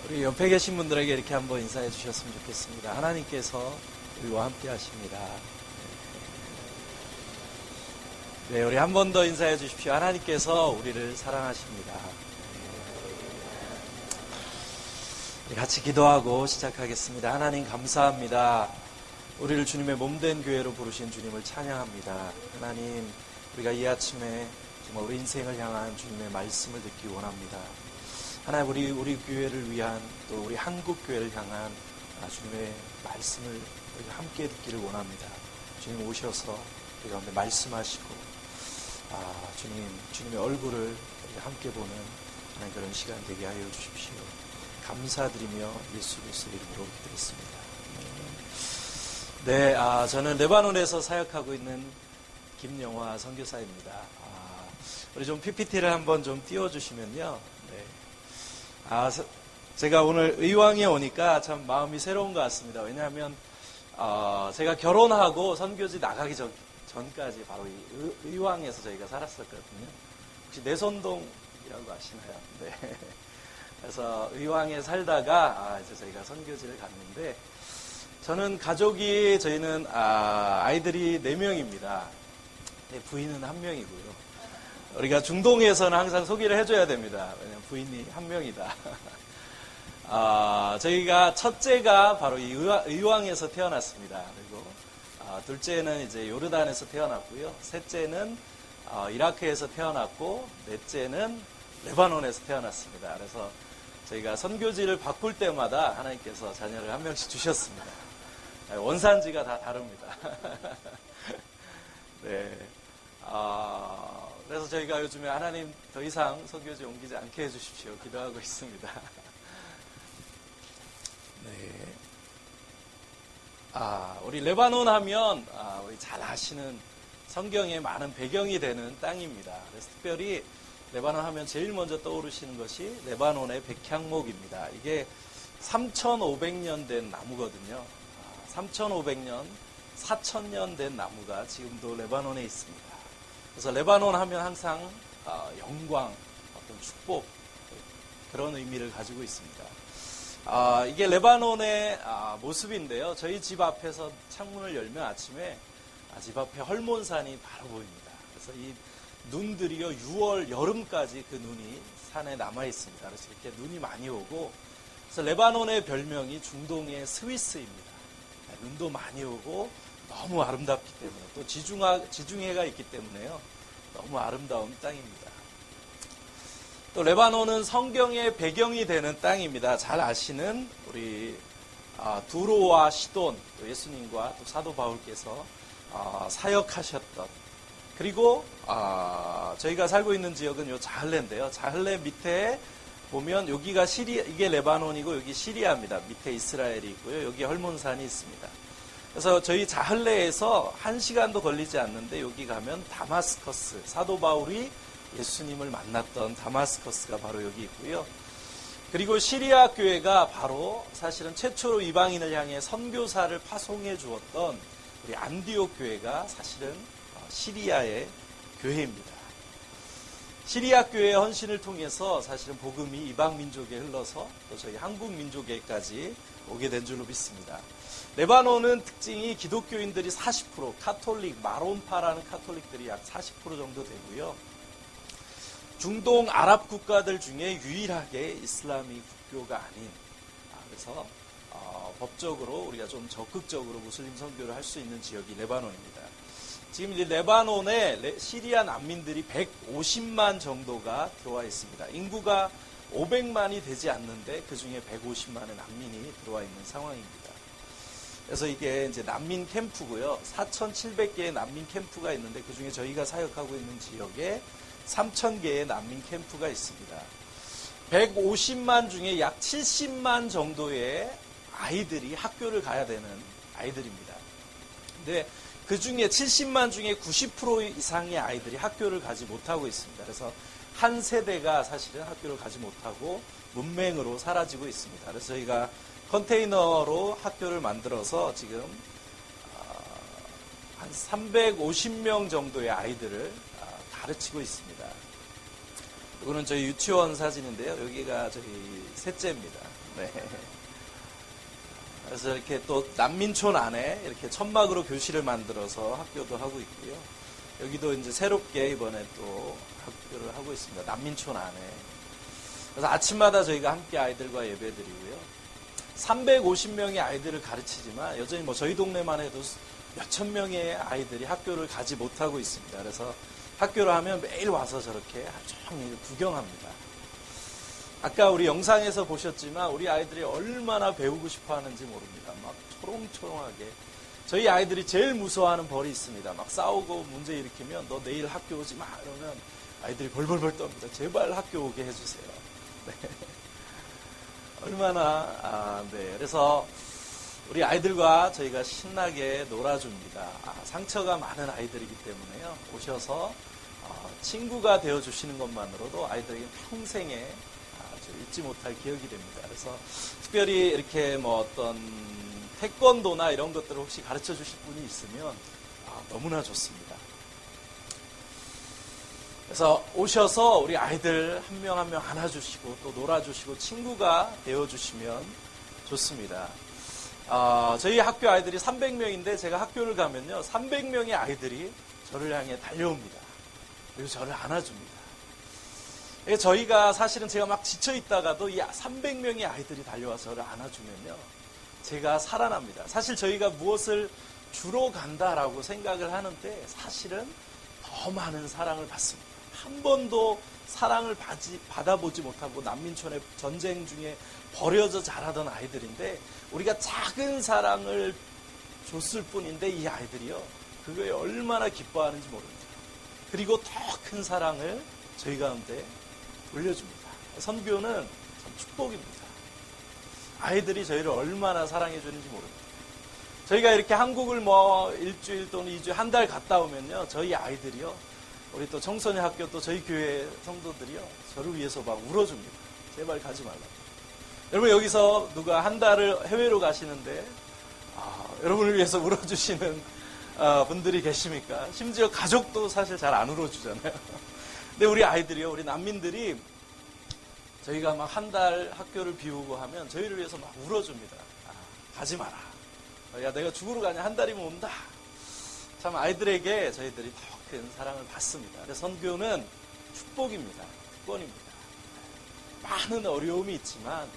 우리 옆에 계신 분들에게 이렇게 한번 인사해 주셨으면 좋겠습니다. 하나님께서 우리와 함께 하십니다. 네, 우리 한 번 더 인사해 주십시오. 하나님께서 우리를 사랑하십니다. 같이 기도하고 시작하겠습니다. 하나님 감사합니다. 우리를 주님의 몸된 교회로 부르신 주님을 찬양합니다. 하나님, 우리가 이 아침에 정말 우리 인생을 향한 주님의 말씀을 듣기 원합니다. 하나님, 우리 교회를 위한, 또 우리 한국 교회를 향한 주님의 말씀을 우리가 함께 듣기를 원합니다. 주님 오셔서 우리 가운데 말씀하시고, 주님의 얼굴을 우리가 함께 보는 그런 시간 되게 하여 주십시오. 감사드리며 예수 그리스도 이름으로 기도했습니다. 네, 저는 레바논에서 사역하고 있는 김영화 선교사입니다. 우리 좀 PPT를 한번 좀 띄워주시면요. 네. 제가 오늘 의왕에 오니까 참 마음이 새로운 것 같습니다. 왜냐하면 제가 결혼하고 선교지 나가기 전까지 바로 이 의왕에서 저희가 살았었거든요. 혹시 내선동이라고 아시나요? 네. 그래서 의왕에 살다가 이제 저희가 선교지를 갔는데, 저는 저희는 아이들이 4명입니다. 네, 부인은 1명이고요. 우리가 중동에서는 항상 소개를 해줘야 됩니다. 왜냐하면 부인이 1명이다. 저희가 첫째가 바로 이 의왕에서 태어났습니다. 그리고 둘째는 이제 요르단에서 태어났고요. 셋째는 이라크에서 태어났고, 넷째는 레바논에서 태어났습니다. 그래서 저희가 선교지를 바꿀 때마다 하나님께서 자녀를 1명씩 주셨습니다. 원산지가 다 다릅니다. 네. 그래서 저희가 요즘에 하나님 더 이상 선교지 옮기지 않게 해주십시오. 기도하고 있습니다. 네. 우리 레바논 하면, 우리 잘 아시는 성경에 많은 배경이 되는 땅입니다. 그래서 특별히 레바논 하면 제일 먼저 떠오르시는 것이 레바논의 백향목입니다. 이게 3,500년 된 나무거든요. 3,500년, 4,000년 된 나무가 지금도 레바논에 있습니다. 그래서 레바논 하면 항상 영광, 어떤 축복, 그런 의미를 가지고 있습니다. 이게 레바논의 모습인데요. 저희 집 앞에서 창문을 열면 아침에 집 앞에 헐몬산이 바로 보입니다. 그래서 이 눈들이요, 6월 여름까지 그 눈이 산에 남아 있습니다. 그래서 이렇게 눈이 많이 오고, 그래서 레바논의 별명이 중동의 스위스입니다. 눈도 많이 오고 너무 아름답기 때문에, 또 지중해가 있기 때문에요, 너무 아름다운 땅입니다. 또 레바논은 성경의 배경이 되는 땅입니다. 잘 아시는 우리 두로와 시돈, 또 예수님과 또 사도 바울께서 사역하셨던, 그리고 저희가 살고 있는 지역은 요 자할레인데요. 자할레 밑에 보면 여기가 이게 레바논이고 여기 시리아입니다. 밑에 이스라엘이 있고요. 여기 헐몬산이 있습니다. 그래서 저희 자할레에서 1시간도 걸리지 않는데 여기 가면 다마스커스, 사도 바울이 예수님을 만났던 다마스커스가 바로 여기 있고요. 그리고 시리아 교회가 바로 사실은 최초로 이방인을 향해 선교사를 파송해 주었던 우리 안디옥 교회가 사실은 시리아의 교회입니다. 시리아 교회의 헌신을 통해서 사실은 복음이 이방 민족에 흘러서 또 저희 한국 민족에까지 오게 된 줄로 믿습니다. 레바논은 특징이 기독교인들이 40%, 카톨릭, 마론파라는 카톨릭들이 약 40% 정도 되고요. 중동 아랍 국가들 중에 유일하게 이슬람이 국교가 아닌, 그래서 법적으로 우리가 좀 적극적으로 무슬림 선교를 할 수 있는 지역이 레바논입니다. 지금 이제 레바논에 시리아 난민들이 150만 정도가 들어와 있습니다. 인구가 500만이 되지 않는데 그 중에 150만의 난민이 들어와 있는 상황입니다. 그래서 이게 이제 난민 캠프고요. 4,700개의 난민 캠프가 있는데 그 중에 저희가 사역하고 있는 지역에 3,000개의 난민 캠프가 있습니다. 150만 중에 약 70만 정도의 아이들이 학교를 가야 되는 아이들입니다. 근데 그 중에 70만 중에 90% 이상의 아이들이 학교를 가지 못하고 있습니다. 그래서 한 세대가 사실은 학교를 가지 못하고 문맹으로 사라지고 있습니다. 그래서 저희가 컨테이너로 학교를 만들어서 지금 한 350명 정도의 아이들을 가르치고 있습니다. 이거는 저희 유치원 사진인데요. 여기가 저희 셋째입니다. 네. 그래서 이렇게 또 난민촌 안에 이렇게 천막으로 교실을 만들어서 학교도 하고 있고요. 여기도 이제 새롭게 이번에 또 학교를 하고 있습니다. 난민촌 안에. 그래서 아침마다 저희가 함께 아이들과 예배드리고요. 350명의 아이들을 가르치지만 여전히 뭐 저희 동네만 해도 몇천 명의 아이들이 학교를 가지 못하고 있습니다. 그래서 학교를 하면 매일 와서 저렇게 하루 종일 구경합니다. 아까 우리 영상에서 보셨지만 우리 아이들이 얼마나 배우고 싶어 하는지 모릅니다. 막 초롱초롱하게. 저희 아이들이 제일 무서워하는 벌이 있습니다. 막 싸우고 문제 일으키면 너 내일 학교 오지 마 이러면 아이들이 벌벌벌 떱니다. 제발 학교 오게 해주세요. 네. 얼마나 네. 그래서 우리 아이들과 저희가 신나게 놀아줍니다. 상처가 많은 아이들이기 때문에요. 오셔서 친구가 되어주시는 것만으로도 아이들에게 평생에 잊지 못할 기억이 됩니다. 그래서 특별히 이렇게 뭐 어떤 태권도나 이런 것들을 혹시 가르쳐 주실 분이 있으면 너무나 좋습니다. 그래서 오셔서 우리 아이들 한 명 한 명 안아주시고 또 놀아주시고 친구가 되어주시면 좋습니다. 저희 학교 아이들이 300명인데 제가 학교를 가면요 300명의 아이들이 저를 향해 달려옵니다. 그리고 저를 안아줍니다. 저희가 사실은 제가 막 지쳐있다가도 이 300명의 아이들이 달려와서 저를 안아주면요 제가 살아납니다. 사실 저희가 무엇을 주러 간다라고 생각을 하는데 사실은 더 많은 사랑을 받습니다. 한 번도 사랑을 받아보지 못하고 난민촌의 전쟁 중에 버려져 자라던 아이들인데 우리가 작은 사랑을 줬을 뿐인데 이 아이들이요 그거에 얼마나 기뻐하는지 모릅니다. 그리고 더 큰 사랑을 저희 가운데 올려줍니다. 선교는 참 축복입니다. 아이들이 저희를 얼마나 사랑해 주는지 모릅니다. 저희가 이렇게 한국을 뭐 일주일 또는 2주 한 달 갔다 오면요 저희 아이들이요 우리 또 청소년 학교 또 저희 교회 성도들이요 저를 위해서 막 울어줍니다. 제발 가지 말라고. 여러분 여기서 누가 한 달을 해외로 가시는데 여러분을 위해서 울어주시는 분들이 계십니까? 심지어 가족도 사실 잘 안 울어주잖아요. 근데 우리 아이들이요, 우리 난민들이 저희가 막 한 달 학교를 비우고 하면 저희를 위해서 막 울어줍니다. 가지 마라. 야, 내가 죽으러 가냐? 한 달이면 온다. 참 아이들에게 저희들이 더 큰 사랑을 받습니다. 그래서 선교는 축복입니다. 특권입니다. 많은 어려움이 있지만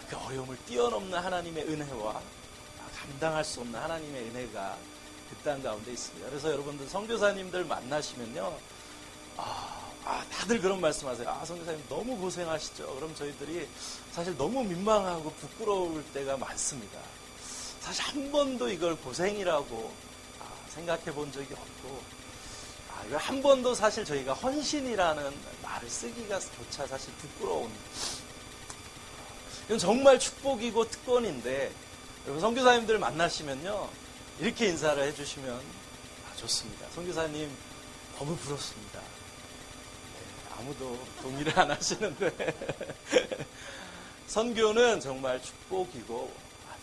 그 어려움을 뛰어넘는 하나님의 은혜와 감당할 수 없는 하나님의 은혜가 그 땅 가운데 있습니다. 그래서 여러분들 선교사님들 만나시면요. 다들 그런 말씀하세요. 선교사님 너무 고생하시죠. 그럼 저희들이 사실 너무 민망하고 부끄러울 때가 많습니다. 사실 한 번도 이걸 고생이라고 생각해 본 적이 없고 이걸 한 번도 사실 저희가 헌신이라는 말을 쓰기가 조차 사실 부끄러운 이건 정말 축복이고 특권인데 여러분 선교사님들 만나시면요. 이렇게 인사를 해주시면 좋습니다. 선교사님 너무 부럽습니다. 아무도 동의를 안 하시는데 선교는 정말 축복이고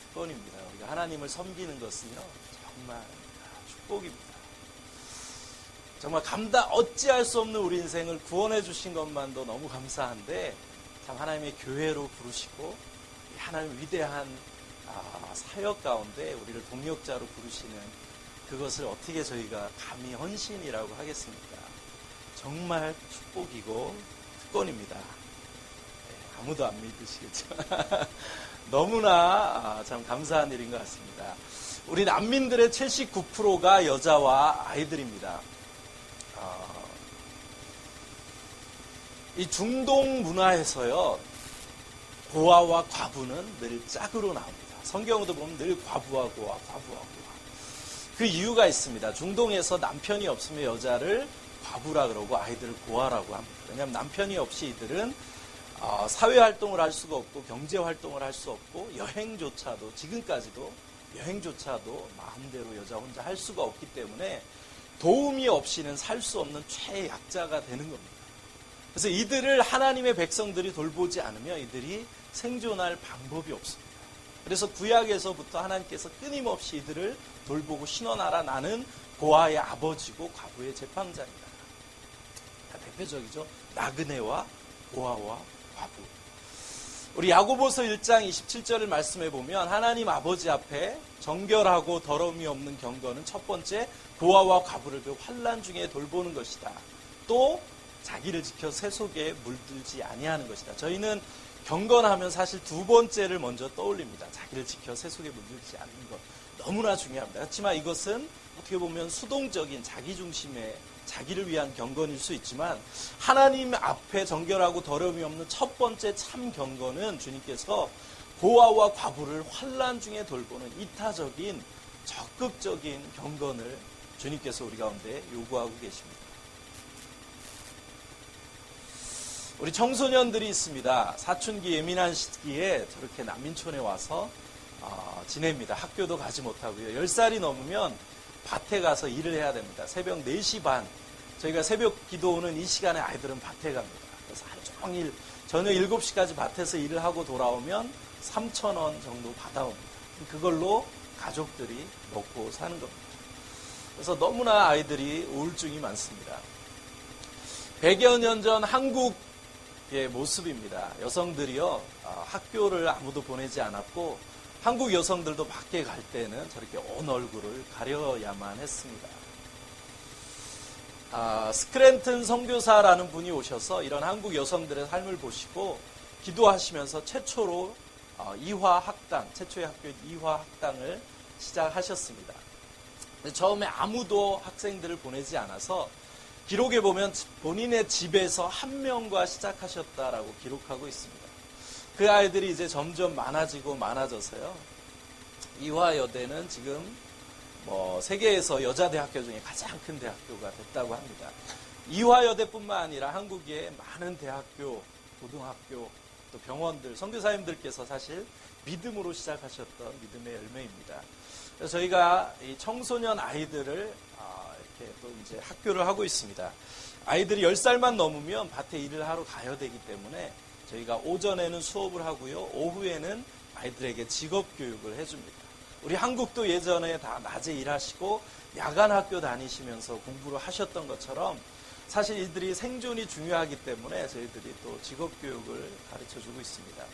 특권입니다. 우리가 하나님을 섬기는 것은요 정말 축복입니다. 정말 어찌할 수 없는 우리 인생을 구원해 주신 것만도 너무 감사한데 참 하나님의 교회로 부르시고 하나님의 위대한 사역 가운데 우리를 동역자로 부르시는 그것을 어떻게 저희가 감히 헌신이라고 하겠습니까? 정말 축복이고 특권입니다. 아무도 안 믿으시겠죠? 너무나 참 감사한 일인 것 같습니다. 우리 난민들의 79%가 여자와 아이들입니다. 이 중동 문화에서요 고아와 과부는 늘 짝으로 나옵니다. 성경에도 보면 늘 과부와 고아, 과부와 고아. 그 이유가 있습니다. 중동에서 남편이 없으면 여자를 과부라 그러고 아이들을 고아라고 합니다. 왜냐하면 남편이 없이 이들은 사회활동을 할 수가 없고 경제활동을 할 수 없고 여행조차도 지금까지도 여행조차도 마음대로 여자 혼자 할 수가 없기 때문에 도움이 없이는 살 수 없는 최약자가 되는 겁니다. 그래서 이들을 하나님의 백성들이 돌보지 않으면 이들이 생존할 방법이 없습니다. 그래서 구약에서부터 하나님께서 끊임없이 이들을 돌보고 신원하라. 나는 고아의 아버지고 과부의 재판자이다. 대표적이죠. 나그네와 고아와 과부. 우리 야고보서 1장 27절을 말씀해 보면 하나님 아버지 앞에 정결하고 더러움이 없는 경건은 첫 번째 고아와 과부를 그 환난 중에 돌보는 것이다. 또 자기를 지켜 새 속에 물들지 아니하는 것이다. 저희는 경건하면 사실 두 번째를 먼저 떠올립니다. 자기를 지켜 새 속에 물들지 않는 것. 너무나 중요합니다. 그렇지만 이것은 어떻게 보면 수동적인 자기중심의 자기를 위한 경건일 수 있지만 하나님 앞에 정결하고 더러움이 없는 첫 번째 참 경건은 주님께서 고아와 과부를 환난 중에 돌보는 이타적인 적극적인 경건을 주님께서 우리 가운데 요구하고 계십니다. 우리 청소년들이 있습니다. 사춘기 예민한 시기에 저렇게 난민촌에 와서 지냅니다. 학교도 가지 못하고요. 10살이 넘으면 밭에 가서 일을 해야 됩니다. 새벽 4시 반. 저희가 새벽 기도 오는 이 시간에 아이들은 밭에 갑니다. 그래서 하루 종일 저녁 7시까지 밭에서 일을 하고 돌아오면 3,000원 정도 받아옵니다. 그걸로 가족들이 먹고 사는 겁니다. 그래서 너무나 아이들이 우울증이 많습니다. 100여 년 전 한국의 모습입니다. 여성들이요, 학교를 아무도 보내지 않았고 한국 여성들도 밖에 갈 때는 저렇게 온 얼굴을 가려야만 했습니다. 스크랜튼 선교사라는 분이 오셔서 이런 한국 여성들의 삶을 보시고 기도하시면서 최초로 이화학당, 최초의 학교인 이화학당을 시작하셨습니다. 처음에 아무도 학생들을 보내지 않아서 기록에 보면 본인의 집에서 한 명과 시작하셨다라고 기록하고 있습니다. 그 아이들이 이제 점점 많아지고 많아져서요. 이화여대는 지금 세계에서 여자대학교 중에 가장 큰 대학교가 됐다고 합니다. 이화여대뿐만 아니라 한국의 많은 대학교, 고등학교, 또 병원들, 선교사님들께서 사실 믿음으로 시작하셨던 믿음의 열매입니다. 그래서 저희가 이 청소년 아이들을 이렇게 또 이제 학교를 하고 있습니다. 아이들이 10살만 넘으면 밭에 일을 하러 가야 되기 때문에 저희가 오전에는 수업을 하고요. 오후에는 아이들에게 직업 교육을 해줍니다. 우리 한국도 예전에 다 낮에 일하시고 야간 학교 다니시면서 공부를 하셨던 것처럼 사실 이들이 생존이 중요하기 때문에 저희들이 또 직업 교육을 가르쳐주고 있습니다.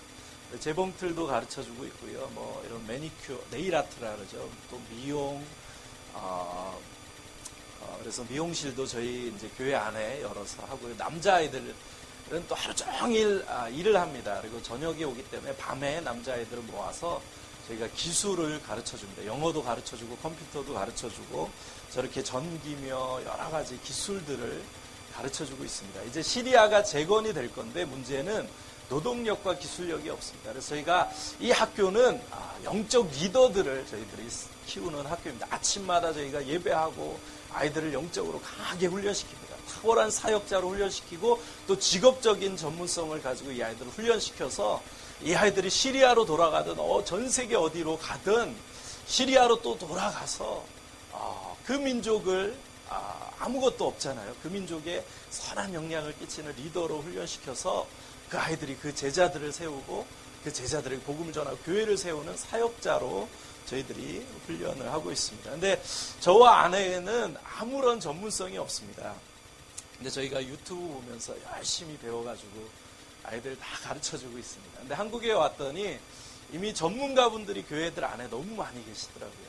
재봉틀도 가르쳐주고 있고요. 이런 매니큐어, 네일 아트라 그러죠. 또 미용, 그래서 미용실도 저희 이제 교회 안에 열어서 하고요. 남자아이들은 또 하루 종일 일을 합니다. 그리고 저녁에 오기 때문에 밤에 남자아이들을 모아서 저희가 기술을 가르쳐줍니다. 영어도 가르쳐주고 컴퓨터도 가르쳐주고 저렇게 전기며 여러 가지 기술들을 가르쳐주고 있습니다. 이제 시리아가 재건이 될 건데 문제는 노동력과 기술력이 없습니다. 그래서 저희가 이 학교는 영적 리더들을 저희들이 키우는 학교입니다. 아침마다 저희가 예배하고 아이들을 영적으로 강하게 훈련시킵니다. 탁월한 사역자로 훈련시키고 또 직업적인 전문성을 가지고 이 아이들을 훈련시켜서 이 아이들이 시리아로 돌아가든 전 세계 어디로 가든 시리아로 또 돌아가서 그 민족을 아무것도 없잖아요. 그 민족에 선한 영향을 끼치는 리더로 훈련시켜서 그 아이들이 그 제자들을 세우고 그 제자들에게 복음을 전하고 교회를 세우는 사역자로 저희들이 훈련을 하고 있습니다. 근데 저와 아내는 아무런 전문성이 없습니다. 근데 저희가 유튜브 보면서 열심히 배워가지고 아이들 다 가르쳐주고 있습니다. 근데 한국에 왔더니 이미 전문가분들이 교회들 안에 너무 많이 계시더라고요.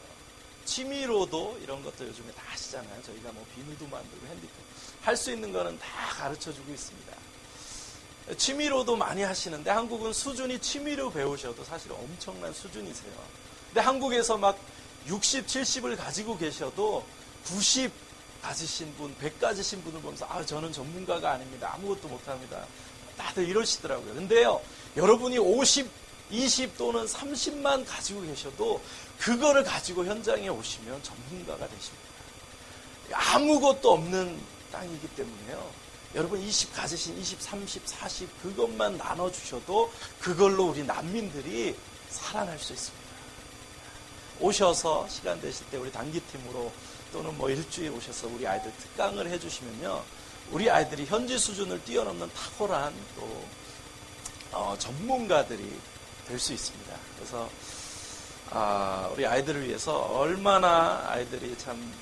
취미로도 이런 것도 요즘에 다 하시잖아요. 저희가 비누도 만들고 핸디캡 할 수 있는 거는 다 가르쳐주고 있습니다. 취미로도 많이 하시는데 한국은 수준이 취미로 배우셔도 사실 엄청난 수준이세요. 근데 한국에서 막 60, 70을 가지고 계셔도 90 가지신 분, 100 가지신 분을 보면서 저는 전문가가 아닙니다. 아무것도 못합니다. 다들 이러시더라고요. 근데요, 여러분이 50, 20 또는 30만 가지고 계셔도 그거를 가지고 현장에 오시면 전문가가 되십니다. 아무것도 없는 땅이기 때문에요. 여러분 20 가지신 20, 30, 40 그것만 나눠주셔도 그걸로 우리 난민들이 살아날 수 있습니다. 오셔서 시간 되실 때 우리 단기팀으로 또는 일주일 오셔서 우리 아이들 특강을 해주시면요. 우리 아이들이 현지 수준을 뛰어넘는 탁월한 또 전문가들이 될 수 있습니다. 그래서 우리 아이들을 위해서 얼마나 아이들이 참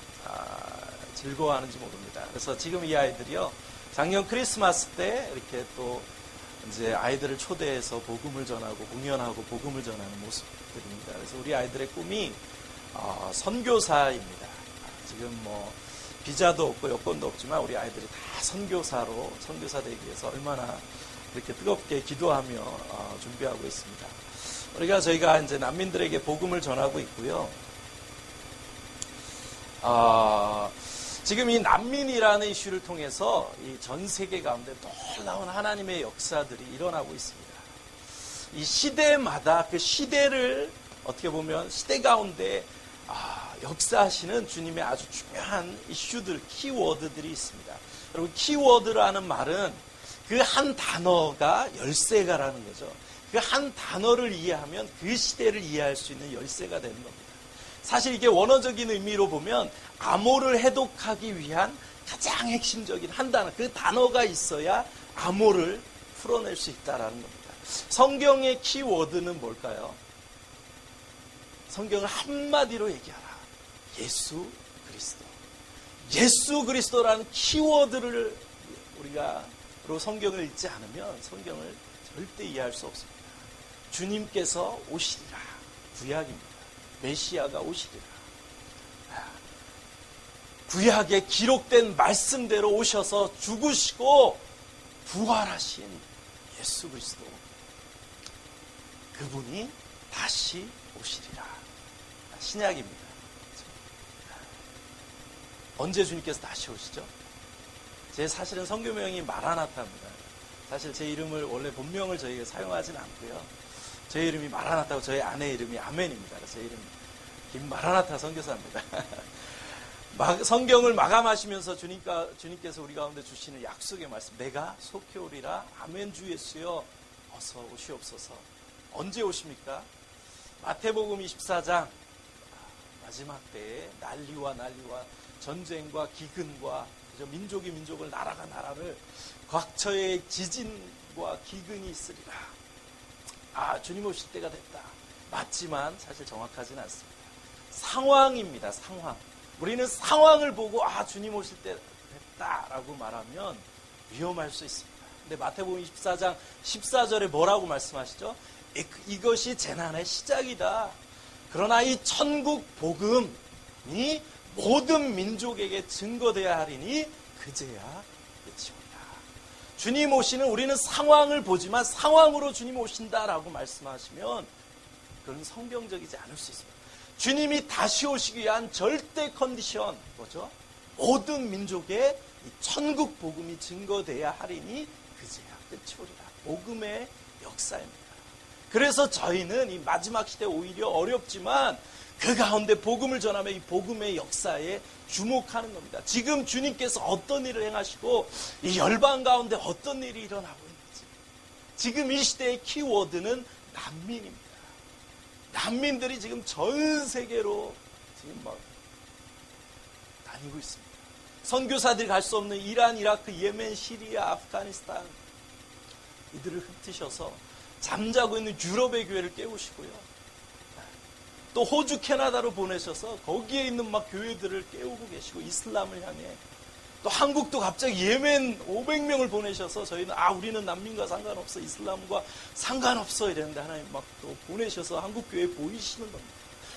즐거워하는지 모릅니다. 그래서 지금 이 아이들이요. 작년 크리스마스 때 이렇게 또 이제 아이들을 초대해서 복음을 전하고 공연하고 복음을 전하는 모습들입니다. 그래서 우리 아이들의 꿈이 선교사입니다. 지금 뭐 비자도 없고 여권도 없지만 우리 아이들이 다 선교사 되기 위해서 얼마나 이렇게 뜨겁게 기도하며 준비하고 있습니다. 저희가 이제 난민들에게 복음을 전하고 있고요. 지금 이 난민이라는 이슈를 통해서 이 전 세계 가운데 놀라운 하나님의 역사들이 일어나고 있습니다. 이 시대마다 그 시대를 어떻게 보면 시대 가운데 역사하시는 주님의 아주 중요한 이슈들, 키워드들이 있습니다. 여러분, 키워드라는 말은 그 한 단어가 열쇠가라는 거죠. 그 한 단어를 이해하면 그 시대를 이해할 수 있는 열쇠가 되는 겁니다. 사실 이게 원어적인 의미로 보면 암호를 해독하기 위한 가장 핵심적인 한 단어, 그 단어가 있어야 암호를 풀어낼 수 있다라는 겁니다. 성경의 키워드는 뭘까요? 성경을 한마디로 얘기하라. 예수 그리스도. 예수 그리스도라는 키워드를 우리로 성경을 읽지 않으면 성경을 절대 이해할 수 없습니다. 주님께서 오시리라. 구약입니다. 메시아가 오시리라. 구약에 기록된 말씀대로 오셔서 죽으시고 부활하신 예수 그리스도. 그분이 다시 오시리라. 신약입니다. 언제 주님께서 다시 오시죠? 제 사실은 성교명이 마라나타입니다. 사실 제 이름을 원래 본명을 저희가 사용하지는 않고요. 제 이름이 마라나타고 저희 아내 이름이 아멘입니다. 제 이름이 김마라나타 선교사입니다. 성경을 마감하시면서 주님께서 우리 가운데 주시는 약속의 말씀, 내가 속히 오리라. 아멘. 주 예수여 어서 오시옵소서. 언제 오십니까? 마태복음 24장 마지막 때에 난리와 전쟁과 기근과 민족이 민족을, 나라가 나라를, 각처에 지진과 기근이 있으리라. 주님 오실 때가 됐다. 맞지만 사실 정확하지는 않습니다. 상황입니다. 상황. 우리는 상황을 보고 주님 오실 때 됐다라고 말하면 위험할 수 있습니다. 근데 마태복음 24장 14절에 뭐라고 말씀하시죠? 이것이 재난의 시작이다. 그러나 이 천국 복음이 모든 민족에게 증거되어야 하리니 그제야 끝이 오리라. 주님 오시는, 우리는 상황을 보지만 상황으로 주님 오신다라고 말씀하시면 그건 성경적이지 않을 수 있습니다. 주님이 다시 오시기 위한 절대 컨디션 뭐죠? 모든 민족에 이 천국 복음이 증거되어야 하리니 그제야 끝이 오리라. 복음의 역사입니다. 그래서 저희는 이 마지막 시대 오히려 어렵지만 그 가운데 복음을 전하며 이 복음의 역사에 주목하는 겁니다. 지금 주님께서 어떤 일을 행하시고 이 열방 가운데 어떤 일이 일어나고 있는지. 지금 이 시대의 키워드는 난민입니다. 난민들이 지금 전 세계로 지금 다니고 있습니다. 선교사들이 갈 수 없는 이란, 이라크, 예멘, 시리아, 아프가니스탄, 이들을 흩으셔서 잠자고 있는 유럽의 교회를 깨우시고요. 또 호주, 캐나다로 보내셔서 거기에 있는 교회들을 깨우고 계시고, 이슬람을 향해 또 한국도 갑자기 예멘 500명을 보내셔서 저희는 우리는 난민과 상관없어, 이슬람과 상관없어 이랬는데 하나님 또 보내셔서 한국 교회에 보이시는 겁니다.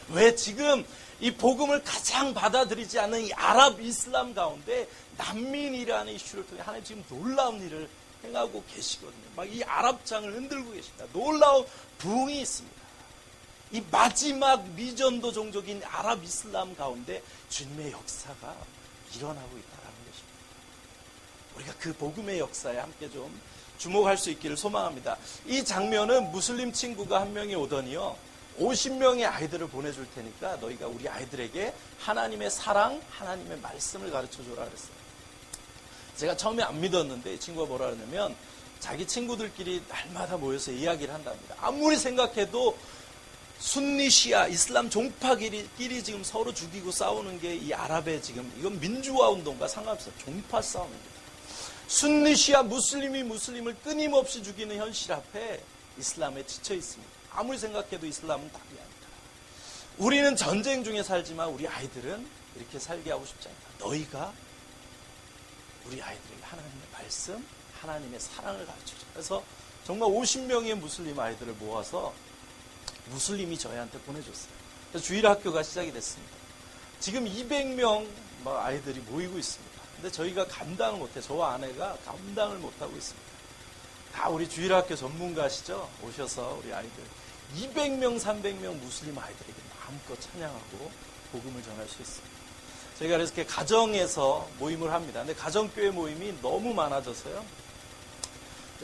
왜? 지금 이 복음을 가장 받아들이지 않는 이 아랍 이슬람 가운데 난민이라는 이슈를 통해 하나님 지금 놀라운 일을 행하고 계시거든요. 이 아랍장을 흔들고 계십니다. 놀라운 부흥이 있습니다. 이 마지막 미전도 종족인 아랍 이슬람 가운데 주님의 역사가 일어나고 있다는 것입니다. 우리가 그 복음의 역사에 함께 좀 주목할 수 있기를 소망합니다. 이 장면은 무슬림 친구가 한 명이 오더니요, 50명의 아이들을 보내줄 테니까 너희가 우리 아이들에게 하나님의 사랑, 하나님의 말씀을 가르쳐줘라 그랬어요. 제가 처음에 안 믿었는데 이 친구가 뭐라 그러냐면 자기 친구들끼리 날마다 모여서 이야기를 한답니다. 아무리 생각해도 순니 시아 이슬람 종파끼리 지금 서로 죽이고 싸우는 게 이 아랍의 지금 이건 민주화 운동과 상관없어요. 종파 싸움입니다. 순니 시아 무슬림이 무슬림을 끊임없이 죽이는 현실 앞에 이슬람에 지쳐 있습니다. 아무리 생각해도 이슬람은 답이 아니다. 우리는 전쟁 중에 살지만 우리 아이들은 이렇게 살게 하고 싶지 않다. 너희가 우리 아이들에게 하나님의 말씀, 하나님의 사랑을 가르쳐줘. 그래서 정말 50명의 무슬림 아이들을 모아서 무슬림이 저희한테 보내줬어요. 그래서 주일학교가 시작이 됐습니다. 지금 200명 아이들이 모이고 있습니다. 근데 저희가 감당을 못해, 저와 아내가 감당을 못하고 있습니다. 다 우리 주일학교 전문가시죠? 오셔서 우리 아이들 200명, 300명 무슬림 아이들에게 마음껏 찬양하고 복음을 전할 수 있습니다. 저희가 그래서 이렇게 가정에서 모임을 합니다. 근데 가정교회 모임이 너무 많아져서요.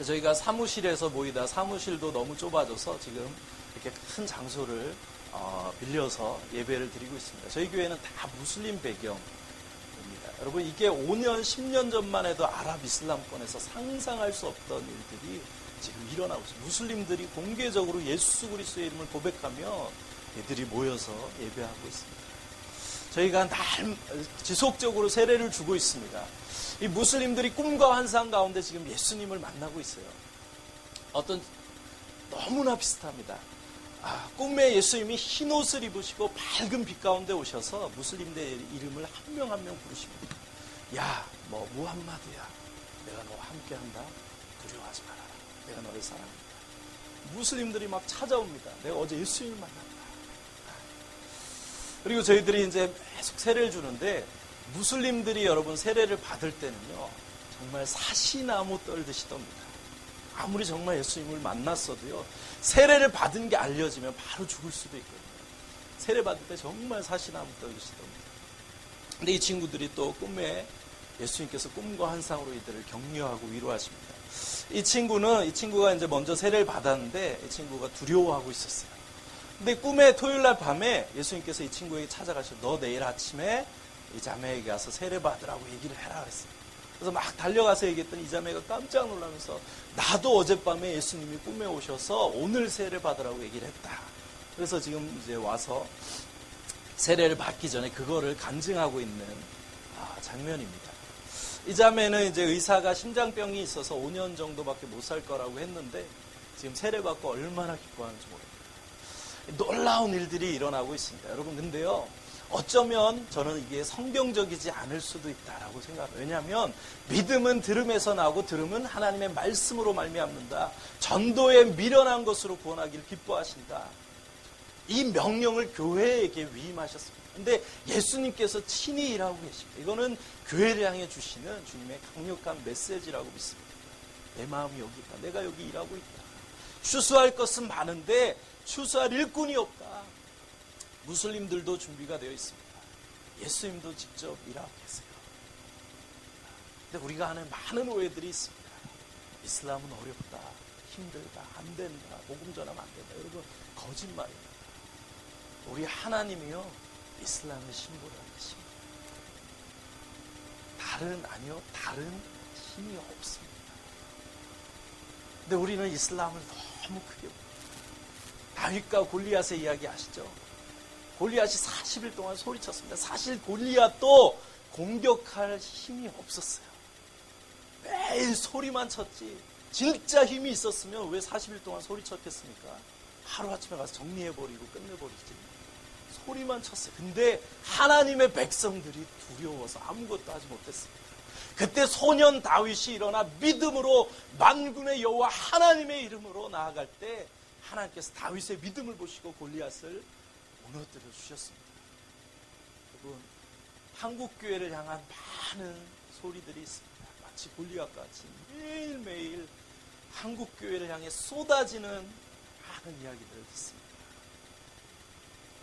저희가 사무실에서 모이다 사무실도 너무 좁아져서 지금 이렇게 큰 장소를 빌려서 예배를 드리고 있습니다. 저희 교회는 다 무슬림 배경입니다. 여러분, 이게 5년, 10년 전만 해도 아랍 이슬람권에서 상상할 수 없던 일들이 지금 일어나고 있습니다. 무슬림들이 공개적으로 예수 그리스도의 이름을 고백하며 애들이 모여서 예배하고 있습니다. 저희가 지속적으로 세례를 주고 있습니다. 이 무슬림들이 꿈과 환상 가운데 지금 예수님을 만나고 있어요. 너무나 비슷합니다. 꿈에 예수님이 흰 옷을 입으시고 밝은 빛 가운데 오셔서 무슬림들의 이름을 한 명 한 명 부르십니다. 야, 무함마드야. 내가 너와 함께한다. 두려워하지 말아라. 내가 너를 사랑한다. 무슬림들이 막 찾아옵니다. 내가 어제 예수님을 만났다. 그리고 저희들이 이제 계속 세례를 주는데, 무슬림들이 여러분 세례를 받을 때는요, 정말 사시나무 떨듯이 떱니다. 아무리 정말 예수님을 만났어도요, 세례를 받은 게 알려지면 바로 죽을 수도 있거든요. 세례 받을 때 정말 사시나무 떨듯이 떱니다. 근데 이 친구들이 또 꿈에 예수님께서 꿈과 환상으로 이들을 격려하고 위로하십니다. 이 친구가 이제 먼저 세례를 받았는데 이 친구가 두려워하고 있었어요. 근데 꿈에 토요일 날 밤에 예수님께서 이 친구에게 찾아가셔서 너 내일 아침에 이 자매에게 가서 세례 받으라고 얘기를 해라 그랬어요. 그래서 막 달려가서 얘기했더니 이 자매가 깜짝 놀라면서 나도 어젯밤에 예수님이 꿈에 오셔서 오늘 세례 받으라고 얘기를 했다. 그래서 지금 이제 와서 세례를 받기 전에 그거를 간증하고 있는 장면입니다. 이 자매는 이제 의사가 심장병이 있어서 5년 정도밖에 못 살 거라고 했는데 지금 세례 받고 얼마나 기뻐하는지 모릅니다. 놀라운 일들이 일어나고 있습니다. 여러분, 근데요, 어쩌면 저는 이게 성경적이지 않을 수도 있다라고 생각합니다. 왜냐하면 믿음은 들음에서 나고 들음은 하나님의 말씀으로 말미암는다. 전도에 미련한 것으로 구원하기를 기뻐하신다. 이 명령을 교회에게 위임하셨습니다. 근데 예수님께서 친히 일하고 계십니다. 이거는 교회를 향해 주시는 주님의 강력한 메시지라고 믿습니다. 내 마음이 여기 있다. 내가 여기 일하고 있다. 추수할 것은 많은데 추수할 일꾼이 없다. 무슬림들도 준비가 되어 있습니다. 예수님도 직접 일하고 계세요. 근데 우리가 하는 많은 오해들이 있습니다. 이슬람은 어렵다, 힘들다, 안 된다, 복음 전하면 안 된다. 여러분, 거짓말입니다. 우리 하나님이요, 이슬람의 신보라 하십니다. 다른 힘이 없습니다. 근데 우리는 이슬람을 너무 크게 봅니다. 다윗과 골리앗의 이야기 아시죠? 골리앗이 40일 동안 소리쳤습니다. 사실 골리앗도 공격할 힘이 없었어요. 매일 소리만 쳤지. 진짜 힘이 있었으면 왜 40일 동안 소리쳤겠습니까? 하루아침에 가서 정리해버리고 끝내버리지. 소리만 쳤어요. 근데 하나님의 백성들이 두려워서 아무것도 하지 못했습니다. 그때 소년 다윗이 일어나 믿음으로 만군의 여호와 하나님의 이름으로 나아갈 때 하나님께서 다윗의 믿음을 보시고 골리앗을 무너뜨려 주셨습니다. 여러분, 한국교회를 향한 많은 소리들이 있습니다. 마치 골리앗과 같이 매일매일 한국교회를 향해 쏟아지는 많은 이야기들을 듣습니다.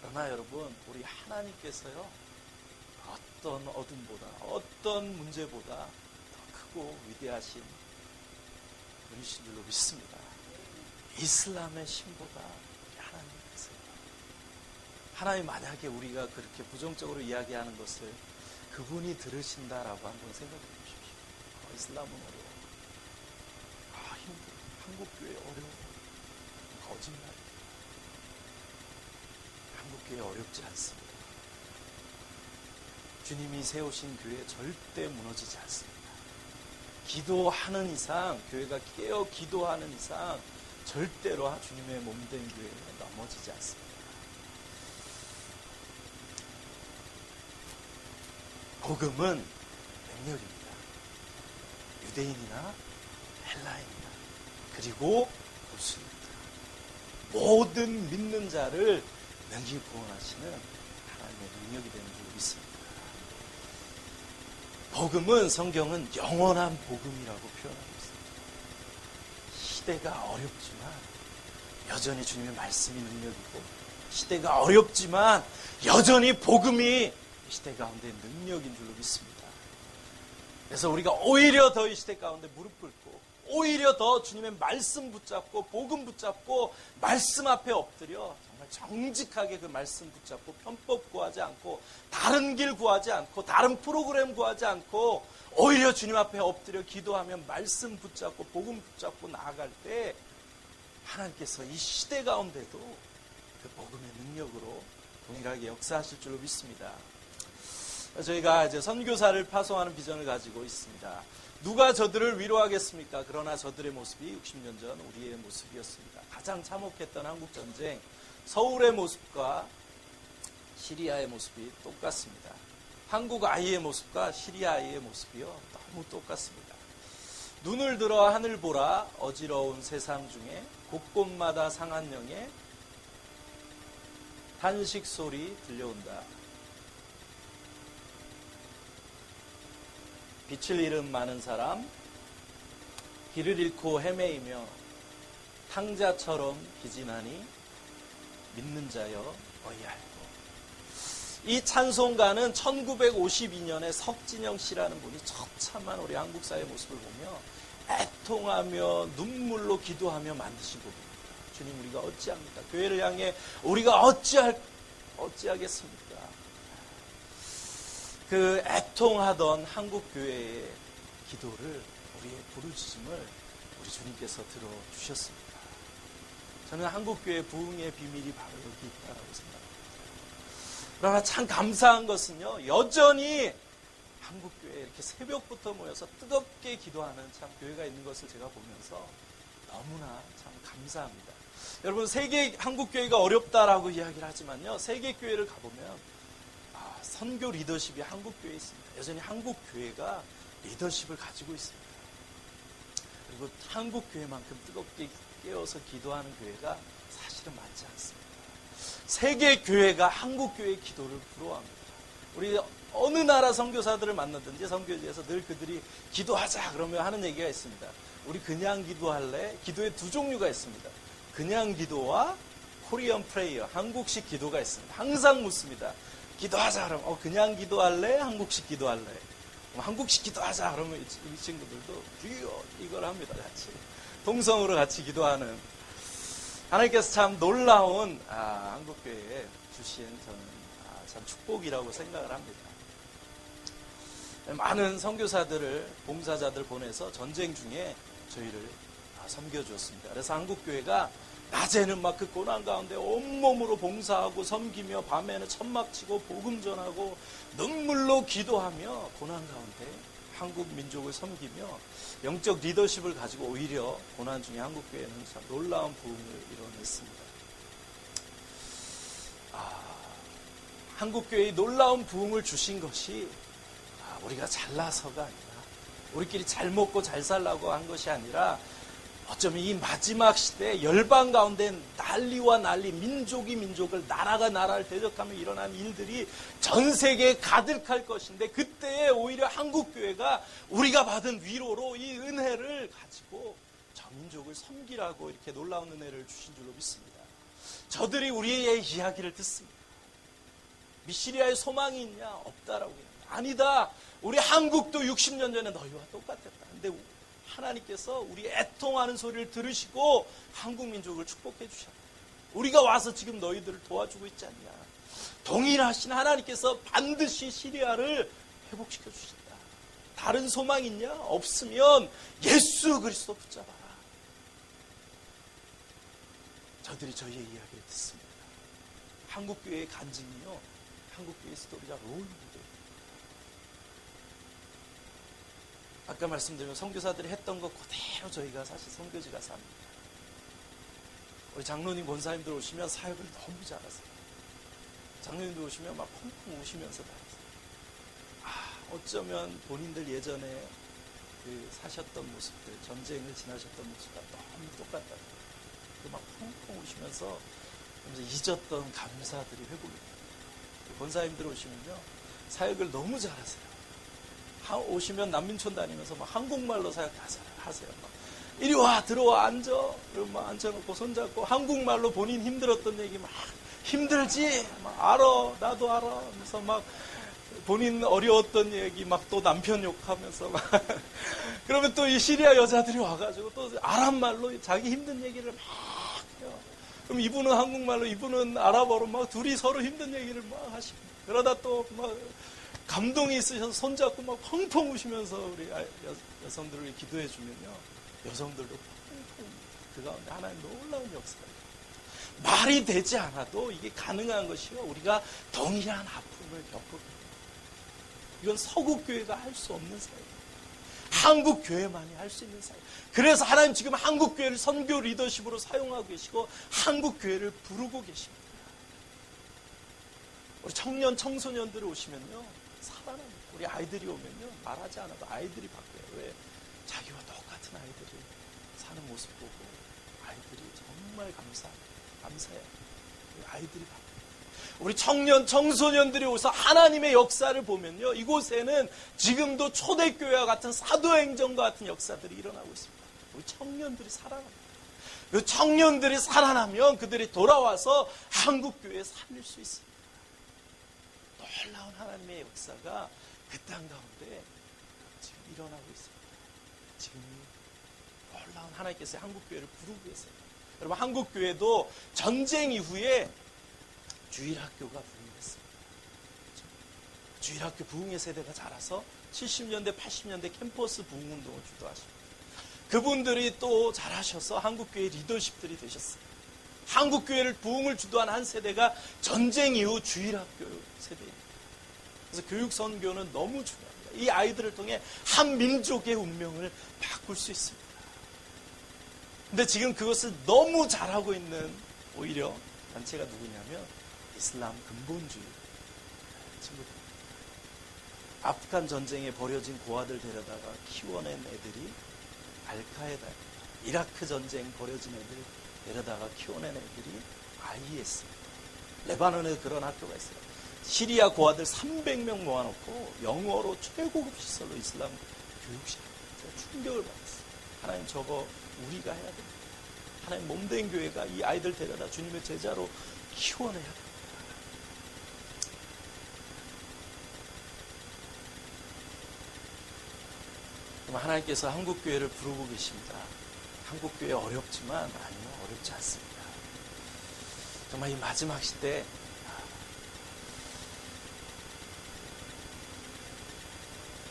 그러나 여러분, 우리 하나님께서요, 어떤 어둠보다, 어떤 문제보다 더 크고 위대하신 분이신 줄로 믿습니다. 이슬람의 신보다 하나님께서요. 하나님, 만약에 우리가 그렇게 부정적으로 이야기하는 것을 그분이 들으신다라고 한번 생각해 보십시오. 이슬람은 어려워. 힘들어. 한국교회 어려워. 거짓말. 한국교회 어렵지 않습니다. 주님이 세우신 교회 절대 무너지지 않습니다. 기도하는 이상, 교회가 깨어 기도하는 이상 절대로 주님의 몸된 교회는 넘어지지 않습니다. 복음은 능력입니다. 유대인이나 헬라인이나 그리고 무슬림이나 모든 믿는 자를 능히 구원하시는 하나님의 능력이 되는 줄 믿습니다. 복음은 성경은 영원한 복음이라고 표현하고 있습니다. 시대가 어렵지만 여전히 주님의 말씀이 능력이고, 시대가 어렵지만 여전히 복음이 시대 가운데 능력인 줄로 믿습니다. 그래서 우리가 오히려 더 이 시대 가운데 무릎 꿇고, 오히려 더 주님의 말씀 붙잡고, 복음 붙잡고, 말씀 앞에 엎드려 정말 정직하게 그 말씀 붙잡고, 편법 구하지 않고, 다른 길 구하지 않고, 다른 프로그램 구하지 않고, 오히려 주님 앞에 엎드려 기도하면 말씀 붙잡고, 복음 붙잡고 나아갈 때 하나님께서 이 시대 가운데도 그 복음의 능력으로 동일하게 역사하실 줄로 믿습니다. 저희가 이제 선교사를 파송하는 비전을 가지고 있습니다. 누가 저들을 위로하겠습니까? 그러나 저들의 모습이 60년 전 우리의 모습이었습니다. 가장 참혹했던 한국전쟁, 서울의 모습과 시리아의 모습이 똑같습니다. 한국 아이의 모습과 시리아 아이의 모습이요, 너무 똑같습니다. 눈을 들어 하늘 보라, 어지러운 세상 중에 곳곳마다 상한 영의 탄식 소리 들려온다. 빛을 잃은 많은 사람, 길을 잃고 헤매이며 탕자처럼 기진하니 믿는 자여 어이할고. 이 찬송가는 1952년에 석진영 씨라는 분이 처참한 우리 한국 사회의 모습을 보며 애통하며 눈물로 기도하며 만드신 곡입니다. 주님, 우리가 어찌합니까? 교회를 향해 우리가 어찌하겠습니까? 그 애통하던 한국 교회의 기도를, 우리의 부르짖음을 우리 주님께서 들어주셨습니다. 저는 한국 교회 부흥의 비밀이 바로 여기 있다고 생각합니다. 그러나 참 감사한 것은요, 여전히 한국 교회에 이렇게 새벽부터 모여서 뜨겁게 기도하는 참 교회가 있는 것을 제가 보면서 너무나 참 감사합니다. 여러분, 세계 한국 교회가 어렵다라고 이야기를 하지만요, 세계 교회를 가보면 선교 리더십이 한국 교회에 있습니다. 여전히 한국 교회가 리더십을 가지고 있습니다. 그리고 한국 교회만큼 뜨겁게 깨어서 기도하는 교회가 사실은 많지 않습니다. 세계 교회가 한국 교회의 기도를 부러워합니다. 우리 어느 나라 선교사들을 만나든지 선교지에서 늘 그들이 기도하자 그러면 하는 얘기가 있습니다. 우리 그냥 기도할래? 기도의 두 종류가 있습니다. 그냥 기도와 코리안 프레이어, 한국식 기도가 있습니다. 항상 묻습니다. 기도하자 그러면 그냥 기도할래? 한국식 기도할래? 한국식 기도하자 그러면 이 친구들도 이걸 합니다. 같이 동성으로 같이 기도하는, 하나님께서 참 놀라운 한국교회에 주신 저는 참 축복이라고 생각을 합니다. 많은 선교사들을, 봉사자들 보내서 전쟁 중에 저희를 섬겨주었습니다. 그래서 한국교회가 낮에는 막 그 고난 가운데 온몸으로 봉사하고 섬기며, 밤에는 천막 치고 복음 전하고 눈물로 기도하며 고난 가운데 한국 민족을 섬기며 영적 리더십을 가지고 오히려 고난 중에 한국교회는 참 놀라운 부흥을 이뤄냈습니다. 한국교회의 놀라운 부흥을 주신 것이 우리가 잘나서가 아니라, 우리끼리 잘 먹고 잘 살라고 한 것이 아니라, 어쩌면 이 마지막 시대에 열방 가운데 난리와 난리, 민족이 민족을, 나라가 나라를 대적하며 일어난 일들이 전 세계에 가득할 것인데, 그때에 오히려 한국교회가 우리가 받은 위로로 이 은혜를 가지고 저 민족을 섬기라고 이렇게 놀라운 은혜를 주신 줄로 믿습니다. 저들이 우리의 이야기를 듣습니다. 미시리아에 소망이 있냐? 없다라고 합니다. 아니다. 우리 한국도 60년 전에 너희와 똑같았다. 근데 하나님께서 우리 애통하는 소리를 들으시고 한국 민족을 축복해 주셨다. 우리가 와서 지금 너희들을 도와주고 있지 않냐. 동일하신 하나님께서 반드시 시리아를 회복시켜 주신다. 다른 소망 있냐? 없으면 예수 그리스도 붙잡아라. 저들이 저희의 이야기를 듣습니다. 한국교회의 간증이요, 한국교회 스토리가 롤모델. 아까 말씀드린 선교사들이 했던 것 그대로 저희가 사실 선교지 가서 합니다. 우리 장로님, 권사님들 오시면 사역을 너무 잘하세요. 장로님들 오시면 막 펑펑 우시면서 다 하세요. 어쩌면 본인들 예전에 그 사셨던 모습들, 전쟁을 지나셨던 모습과 너무 똑같다. 막 펑펑 우시면서 잊었던 감사들이 회복이 돼요. 권사님들 오시면요, 사역을 너무 잘하세요. 오시면 난민촌 다니면서 막 한국말로 사역 다 하세요. 막 이리 와, 들어와, 앉아. 그럼 막 앉혀놓고 손잡고 한국말로 본인 힘들었던 얘기 막 힘들지? 막 알아, 나도 알아. 하면서 막 본인 어려웠던 얘기 막 또 남편 욕하면서 막 그러면 또 이 시리아 여자들이 와가지고 또 아랍 말로 자기 힘든 얘기를 막 해요. 그럼 이분은 한국말로, 이분은 아랍어로 막 둘이 서로 힘든 얘기를 막 하시고, 그러다 또 막 감동이 있으셔서 손잡고 막 펑펑 우시면서 우리 여성들을 기도해 주면요, 여성들도 펑펑 그 가운데 하나님 놀라운 역사가 있어요. 말이 되지 않아도 이게 가능한 것이요, 우리가 동일한 아픔을 겪고, 이건 서구교회가 할 수 없는 사역이에요. 한국교회만이 할 수 있는 사역. 그래서 하나님 지금 한국교회를 선교 리더십으로 사용하고 계시고 한국교회를 부르고 계십니다. 우리 청년, 청소년들이 오시면요, 살아납니다. 우리 아이들이 오면요, 말하지 않아도 아이들이 바뀌어요. 왜? 자기와 똑같은 아이들이 사는 모습 보고 아이들이 정말 감사해요. 우리 아이들이 바뀌어요. 우리 청년, 청소년들이 오서 하나님의 역사를 보면요, 이곳에는 지금도 초대교회와 같은 사도행전과 같은 역사들이 일어나고 있습니다. 우리 청년들이 살아납니다. 그 청년들이 살아나면 그들이 돌아와서 한국교회에 살릴 수 있습니다. 놀라운 하나님의 역사가 그 땅 가운데 지금 일어나고 있습니다. 지금 놀라운 하나님께서 한국교회를 부르고 계세요. 여러분, 한국교회도 전쟁 이후에 주일학교가 부흥했습니다. 주일학교 부흥의 세대가 자라서 70년대, 80년대 캠퍼스 부흥운동을 주도하십니다. 그분들이 또 자라셔서 한국교회 리더십들이 되셨어요. 한국교회를 부흥을 주도한 한 세대가 전쟁 이후 주일학교 세대입니다. 그래서 교육선교는 너무 중요합니다. 이 아이들을 통해 한 민족의 운명을 바꿀 수 있습니다. 근데 지금 그것을 너무 잘하고 있는 오히려 단체가 누구냐면 이슬람 근본주의 친구들. 아프간 전쟁에 버려진 고아들 데려다가 키워낸 애들이 알카에다, 이라크 전쟁 버려진 애들 데려다가 키워낸 애들이 IS입니다. 레바논에 그런 학교가 있어요. 시리아 고아들 300명 모아놓고 영어로 최고급 시설로 이슬람 교육시킵니다. 충격을 받았어요. 하나님, 저거 우리가 해야 됩니다. 하나님 몸된 교회가 이 아이들 데려다 주님의 제자로 키워내야 됩니다. 그럼 하나님께서 한국교회를 부르고 계십니다. 한국교회 어렵지만 아니요, 어렵지 않습니다. 정말 이 마지막 시대,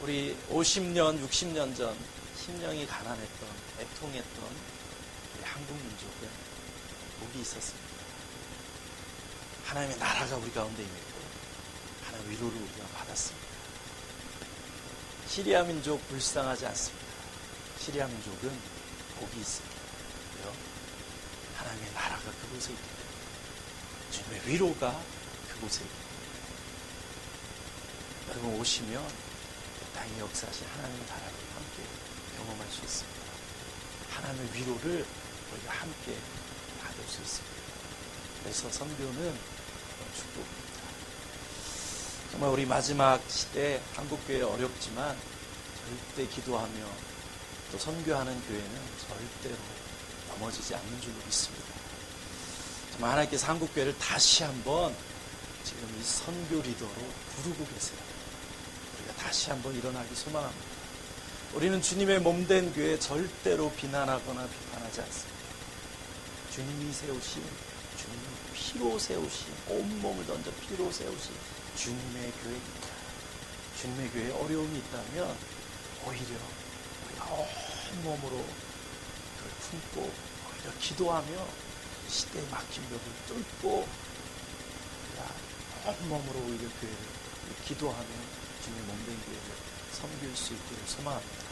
우리 50년, 60년 전 심령이 가난했던, 애통했던 우리 한국 민족은 복이 있었습니다. 하나님의 나라가 우리 가운데 있고 하나님의 위로를 우리가 받았습니다. 시리아 민족 불쌍하지 않습니다. 시리아 민족은 복이 있습니다. 왜요? 하나님의 나라가 그곳에 있기 때문에, 주님의 위로가 그곳에 있기 때문에, 여러분 오시면 땅의 역사하신 하나님의 나라를 함께 경험할 수 있습니다. 하나님의 위로를 우리가 함께 받을 수 있습니다. 그래서 선교는 축복입니다. 정말 우리 마지막 시대 한국교회 어렵지만 절대 기도하며 또 선교하는 교회는 절대로 넘어지지 않는 줄로 믿습니다. 정말 하나님께서 한국교회를 다시 한번 지금 이 선교 리더로 부르고 계세요. 우리가 다시 한번 일어나기 소망합니다. 우리는 주님의 몸된 교회 절대로 비난하거나 비판하지 않습니다. 주님이 세우신, 주님이 피로 세우신, 온몸을 던져 피로 세우신 주님의 교회입니다. 주님의 교회에 어려움이 있다면 오히려 우리가 온몸으로 그걸 품고 오히려 기도하며 시대에 막힌 벽을 뚫고 우리가 온몸으로 오히려 교회를 기도하며 주님의 몸된 교회를 섬길 수 있기를 소망합니다.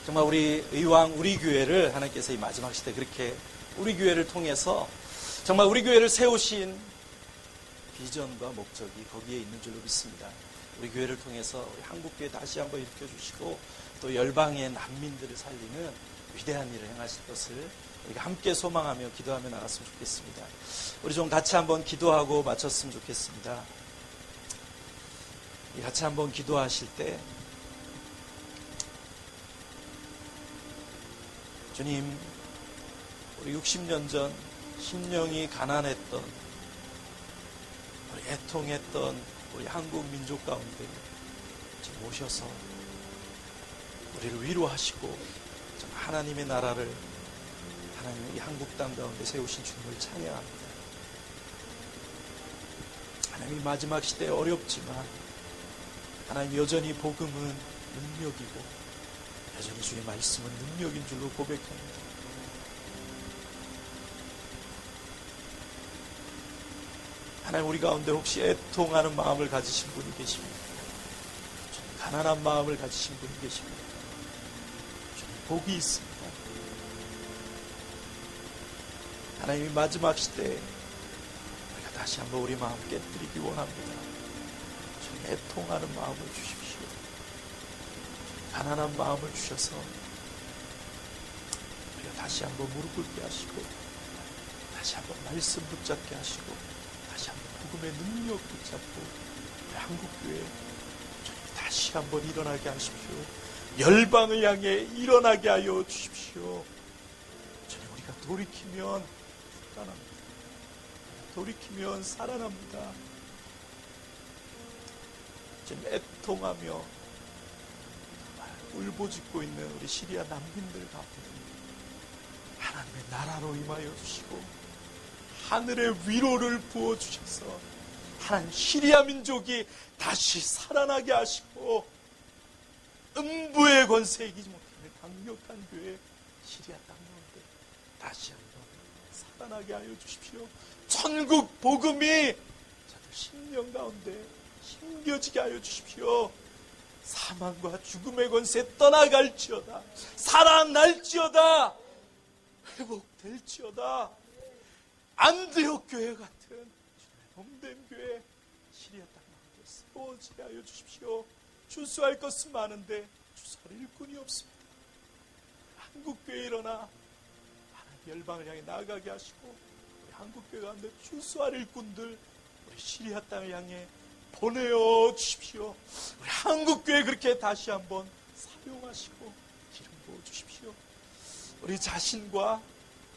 정말 우리 의왕, 우리 교회를 하나님께서 이 마지막 시대 그렇게 우리 교회를 통해서 정말 우리 교회를 세우신 비전과 목적이 거기에 있는 줄로 믿습니다. 우리 교회를 통해서 우리 한국교회 다시 한번 일으켜주시고 또 열방의 난민들을 살리는 위대한 일을 행하실 것을 우리가 함께 소망하며 기도하며 나갔으면 좋겠습니다. 우리 좀 같이 한번 기도하고 마쳤으면 좋겠습니다. 같이 한번 기도하실 때 주님, 우리 60년 전 심령이 가난했던, 우리 애통했던 우리 한국 민족 가운데 지금 오셔서 우리를 위로하시고 하나님의 나라를, 하나님의 이 한국 땅 가운데 세우신 주님을 찬양합니다. 하나님이 마지막 시대에 어렵지만 하나님 여전히 복음은 능력이고 여전히 주의 말씀은 능력인 줄로 고백합니다. 하나님, 우리 가운데 혹시 애통하는 마음을 가지신 분이 계십니까? 가난한 마음을 가지신 분이 계십니까? 복이 있습니다. 하나님이 마지막 시대에 우리가 다시 한번 우리 마음 깨뜨리기 원합니다. 애통하는 마음을 주십시오. 가난한 마음을 주셔서 우리가 다시 한번 무릎 꿇게 하시고, 다시 한번 말씀 붙잡게 하시고, 다시 한번 복음의 능력 붙잡고 우리 한국교회 다시 한번 일어나게 하십시오. 열방을 향해 일어나게 하여 주십시오. 주님, 우리가 돌이키면 살아납니다. 돌이키면 살아납니다. 지금 애통하며 울부짖고 있는 우리 시리아 난민들 가운데 하나님의 나라로 임하여 주시고 하늘의 위로를 부어주셔서 하나님 시리아 민족이 다시 살아나게 하시고 음부의 권세에 이기지 못하는 강력한 교회 시리아 땅 가운데 다시 한번 살아나게 하여 주십시오. 천국 복음이 저들 심령 가운데 힘겨지게 하여 주십시오. 사망과 죽음의 권세 떠나갈지어다. 살아날지어다. 회복될지어다. 안디옥 교회 같은 몸된 교회 시리아 땅 가운데 세워지게 하여 주십시오. 추수할 것은 많은데 추수할 일꾼이 없습니다. 한국교회 일어나 하나님 열방을 향해 나아가게 하시고 우리 한국교회 가운데 추수할 일꾼들 우리 시리아 땅을 향해 보내어 주십시오. 우리 한국교회 그렇게 다시 한번 사용하시고 기름 부어 주십시오. 우리 자신과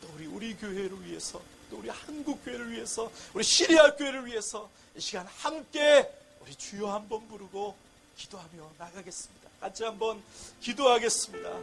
또 우리 교회를 위해서, 또 우리 한국교회를 위해서, 우리 시리아 교회를 위해서 이 시간 함께 우리 주여 한번 부르고 기도하며 나가겠습니다. 같이 한번 기도하겠습니다.